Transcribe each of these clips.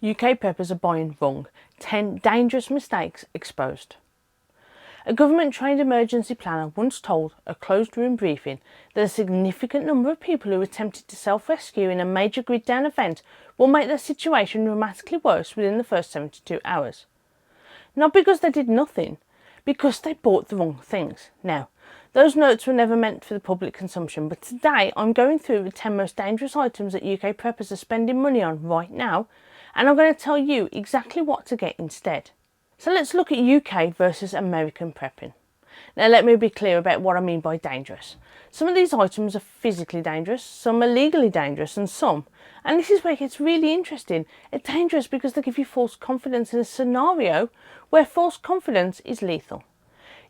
UK preppers are buying wrong. 10 dangerous mistakes exposed. A government-trained emergency planner once told a closed-room briefing that a significant number of people who attempted to self-rescue in a major grid-down event will make their situation dramatically worse within the first 72 hours. Not because they did nothing, because they bought the wrong things. Now, those notes were never meant for the public consumption, but today I'm going through the 10 most dangerous items that UK preppers are spending money on right now, and I'm going to tell you exactly what to get instead. So let's look at UK versus American prepping. Now let me be clear about what I mean by dangerous. Some of these items are physically dangerous, some are legally dangerous, and some, and this is where it gets really interesting, are dangerous because they give you false confidence in a scenario where false confidence is lethal.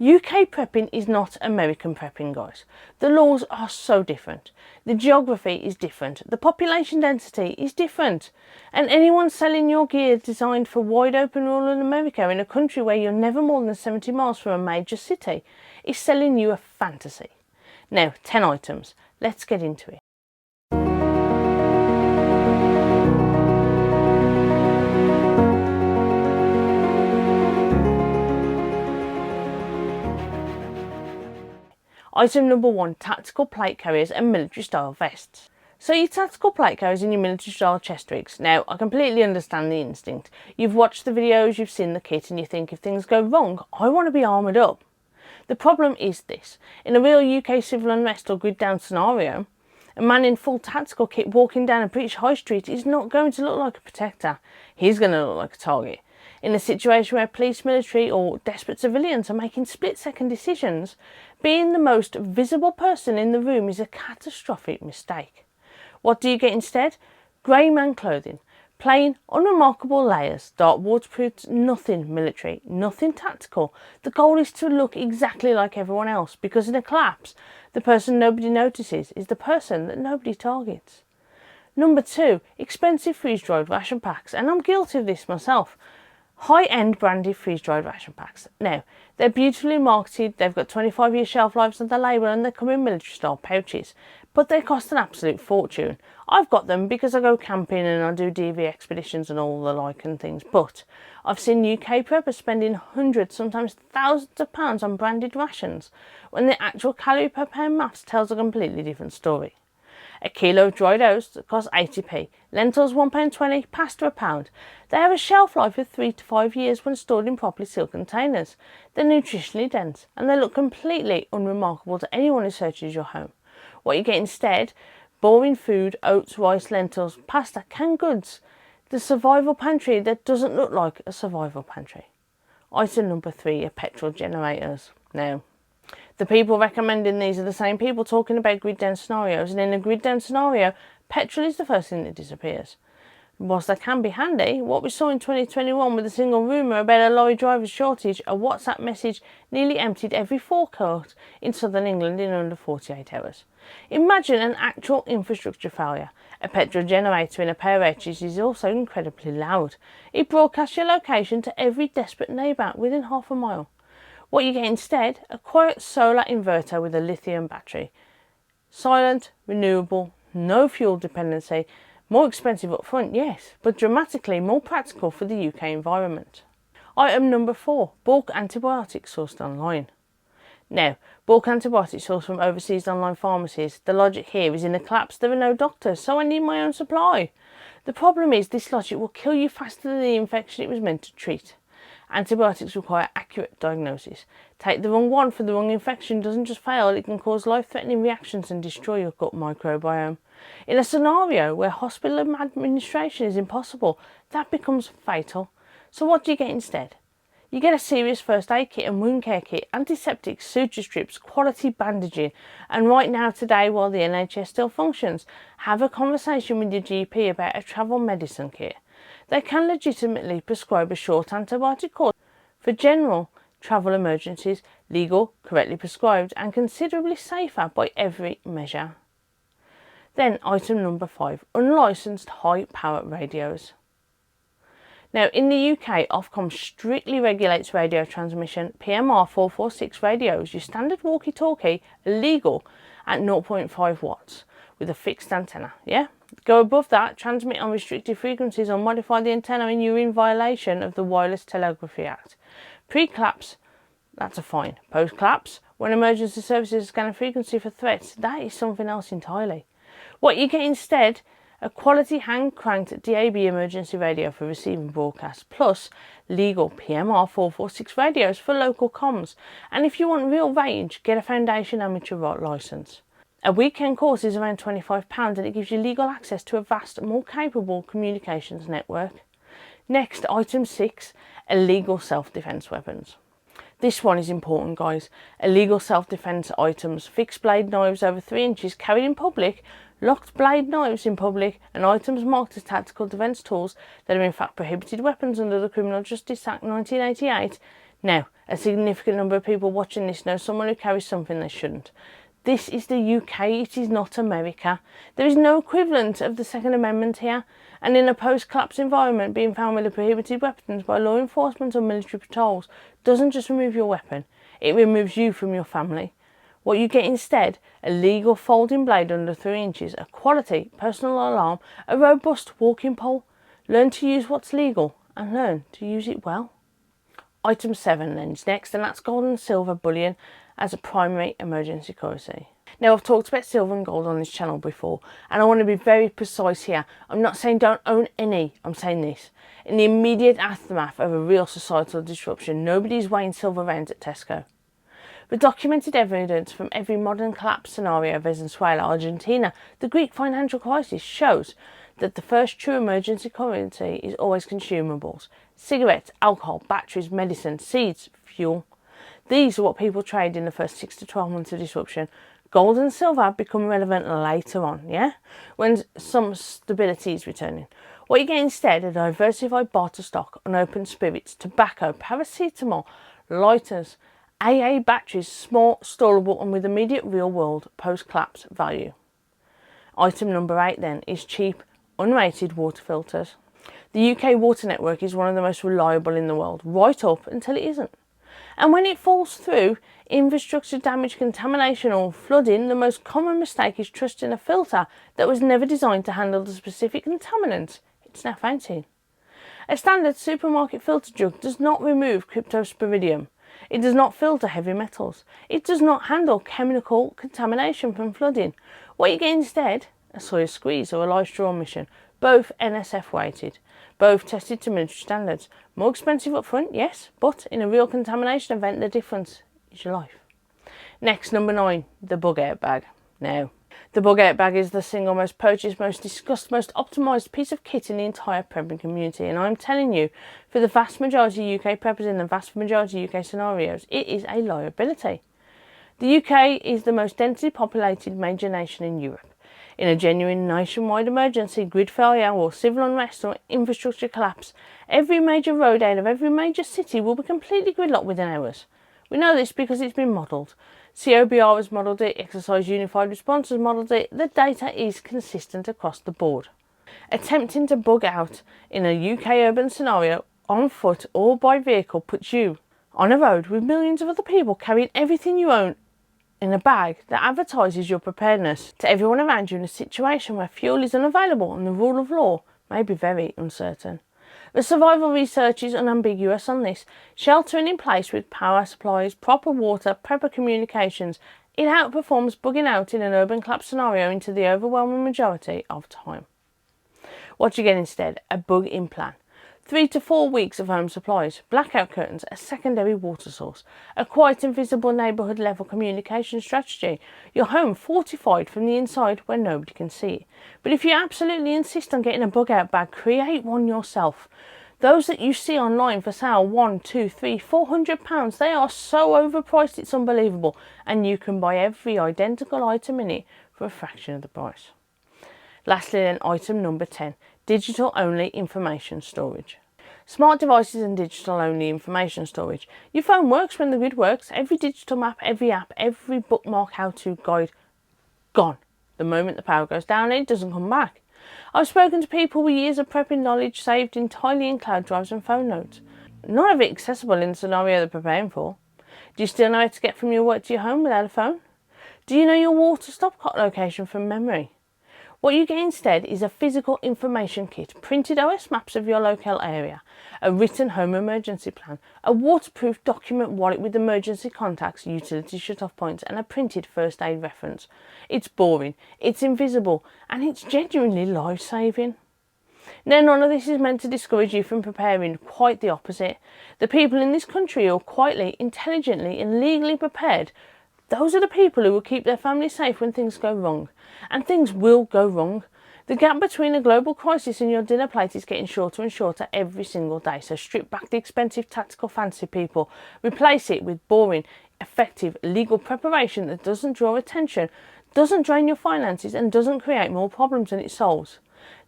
UK prepping is not American prepping, guys. The laws are so different. The geography is different. The population density is different. And anyone selling your gear designed for wide open rural America in a country where you're never more than 70 miles from a major city is selling you a fantasy. Now, 10 items. Let's get into it. Item number 1, tactical plate carriers and military style vests. So your tactical plate carriers and your military style chest rigs. Now, I completely understand the instinct. You've watched the videos, you've seen the kit, and you think if things go wrong, I want to be armoured up. The problem is this: in a real UK civil unrest or grid down scenario, a man in full tactical kit walking down a British high street is not going to look like a protector. He's going to look like a target. In a situation where police, military or desperate civilians are making split-second decisions, being the most visible person in the room is a catastrophic mistake. What do you get instead? Grey man clothing. Plain, unremarkable layers, dark waterproofs, nothing military, nothing tactical. The goal is to look exactly like everyone else, because in a collapse, the person nobody notices is the person that nobody targets. Number 2, expensive freeze-dried ration packs, and I'm guilty of this myself. High-end branded freeze-dried ration packs. Now, they're beautifully marketed, they've got 25-year shelf lives on the label, and they come in military-style pouches, but they cost an absolute fortune. I've got them because I go camping and I do DV expeditions and all the like and things, but I've seen UK preppers spending hundreds, sometimes thousands of pounds on branded rations, when the actual calorie per pound maths tells a completely different story. A kilo of dried oats costs 80p, lentils £1.20, pasta £1. They have a shelf life of 3 to 5 years when stored in properly sealed containers. They're nutritionally dense and they look completely unremarkable to anyone who searches your home. What you get instead: boring food, oats, rice, lentils, pasta, canned goods. The survival pantry that doesn't look like a survival pantry. Item number 3 are petrol generators. Now, the people recommending these are the same people talking about grid down scenarios, and in a grid down scenario, petrol is the first thing that disappears. Whilst they can be handy, what we saw in 2021 with a single rumour about a lorry driver shortage, a WhatsApp message nearly emptied every forecourt in southern England in under 48 hours. Imagine an actual infrastructure failure. A petrol generator in a power outage is also incredibly loud. It broadcasts your location to every desperate neighbour within half a mile. What you get instead: a quiet solar inverter with a lithium battery. Silent, renewable, no fuel dependency, more expensive up front, yes, but dramatically more practical for the UK environment. Item number 4, bulk antibiotics sourced online. Now, bulk antibiotics sourced from overseas online pharmacies. The logic here is in the collapse there are no doctors, so I need my own supply. The problem is this logic will kill you faster than the infection it was meant to treat. Antibiotics require accurate diagnosis. Take the wrong one for the wrong infection doesn't just fail, it can cause life-threatening reactions and destroy your gut microbiome. In a scenario where hospital administration is impossible, that becomes fatal. So what do you get instead? You get a serious first aid kit and wound care kit, antiseptics, suture strips, quality bandaging, and right now today, while the NHS still functions, have a conversation with your GP about a travel medicine kit. They can legitimately prescribe a short antibiotic course for general travel emergencies, legal, correctly prescribed, and considerably safer by every measure. Then item number 5, unlicensed high power radios. Now, in the UK, Ofcom strictly regulates radio transmission. PMR 446 radios, your standard walkie-talkie, are legal at 0.5 watts with a fixed antenna, yeah? Go above that, transmit on restricted frequencies or modify the antenna and you're in violation of the Wireless Telegraphy Act. Pre-collapse, that's a fine. Post-collapse, when emergency services scan a frequency for threats, that is something else entirely. What you get instead, a quality hand-cranked DAB emergency radio for receiving broadcasts, plus legal PMR 446 radios for local comms. And if you want real range, get a Foundation Amateur licence. A weekend course is around £25 and it gives you legal access to a vast, more capable communications network. Next, item 6, illegal self-defence weapons. This one is important, guys. Illegal self-defence items, fixed blade knives over 3 inches carried in public, locked blade knives in public, and items marked as tactical defence tools that are in fact prohibited weapons under the Criminal Justice Act 1988. Now, a significant number of people watching this know someone who carries something they shouldn't. This is the UK, it is not America. There is no equivalent of the Second Amendment here, and in a post-collapse environment, being found with prohibited weapons by law enforcement or military patrols doesn't just remove your weapon, it removes you from your family. What you get instead, a legal folding blade under 3 inches, a quality personal alarm, a robust walking pole. Learn to use what's legal and learn to use it well. Item 7 then is next, and that's gold and silver bullion as a primary emergency currency. Now, I've talked about silver and gold on this channel before, and I want to be very precise here. I'm not saying don't own any, I'm saying this. In the immediate aftermath of a real societal disruption, nobody's weighing silver rounds at Tesco. With documented evidence from every modern collapse scenario, Venezuela, Argentina, the Greek financial crisis, shows that the first true emergency currency is always consumables. Cigarettes, alcohol, batteries, medicine, seeds, fuel. These are what people trade in the first 6 to 12 months of disruption. Gold and silver become relevant later on, yeah? When some stability is returning. What you get instead, a diversified barter stock, unopened spirits, tobacco, paracetamol, lighters, AA batteries, small, storable and with immediate real world post-collapse value. Item number 8 then is cheap, unrated water filters. The UK water network is one of the most reliable in the world, right up until it isn't. And when it falls through, infrastructure damage, contamination or flooding, the most common mistake is trusting a filter that was never designed to handle the specific contaminants it's now fighting. A standard supermarket filter jug does not remove cryptosporidium. It does not filter heavy metals. It does not handle chemical contamination from flooding. What you get instead, a soil squeeze or a live straw mission, both NSF weighted, both tested to military standards. More expensive up front, yes, but in a real contamination event, the difference is your life. Next, number 9, the bug out bag. Now, the bug out bag is the single most purchased, most discussed, most optimised piece of kit in the entire prepping community, and I'm telling you, for the vast majority of UK preppers in the vast majority of UK scenarios, it is a liability. The UK is the most densely populated major nation in Europe. In a genuine nationwide emergency, grid failure or civil unrest or infrastructure collapse, every major road out of every major city will be completely gridlocked within hours. We know this because it's been modelled. COBR has modelled it, Exercise Unified Response has modelled it, the data is consistent across the board. Attempting to bug out in a UK urban scenario on foot or by vehicle puts you on a road with millions of other people carrying everything you own in a bag that advertises your preparedness to everyone around you in a situation where fuel is unavailable and the rule of law may be very uncertain. The survival research is unambiguous on this. Sheltering in place with power supplies, proper water, proper communications, it outperforms bugging out in an urban collapse scenario into the overwhelming majority of time. What you get instead, a bug-in plan. 3 to 4 weeks of home supplies, blackout curtains, a secondary water source, a quiet and visible neighbourhood level communication strategy, your home fortified from the inside where nobody can see it. But if you absolutely insist on getting a bug out bag, create one yourself. Those that you see online for sale, £100, £200, £300, £400, they are so overpriced it's unbelievable, and you can buy every identical item in it for a fraction of the price. Lastly then, item number 10. Digital only information storage. Smart devices and digital only information storage. Your phone works when the grid works. Every digital map, every app, every bookmark, how-to guide, gone. The moment the power goes down, it doesn't come back. I've spoken to people with years of prepping knowledge saved entirely in cloud drives and phone notes. None of it accessible in the scenario they're preparing for. Do you still know how to get from your work to your home without a phone? Do you know your water stopcock location from memory? What you get instead is a physical information kit, printed OS maps of your local area, a written home emergency plan, a waterproof document wallet with emergency contacts, utility shut-off points and a printed first aid reference. It's boring, it's invisible and it's genuinely life-saving. Now, none of this is meant to discourage you from preparing, quite the opposite. The people in this country who are quietly, intelligently and legally prepared, those are the people who will keep their families safe when things go wrong. And things will go wrong. The gap between a global crisis and your dinner plate is getting shorter and shorter every single day, so strip back the expensive tactical fancy, people. Replace it with boring, effective, legal preparation that doesn't draw attention, doesn't drain your finances and doesn't create more problems than it solves.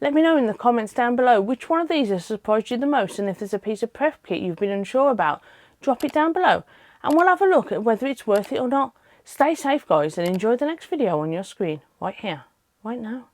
Let me know in the comments down below which one of these has surprised you the most, and if there's a piece of prep kit you've been unsure about, drop it down below and we'll have a look at whether it's worth it or not. Stay safe guys and enjoy the next video on your screen, right here, right now.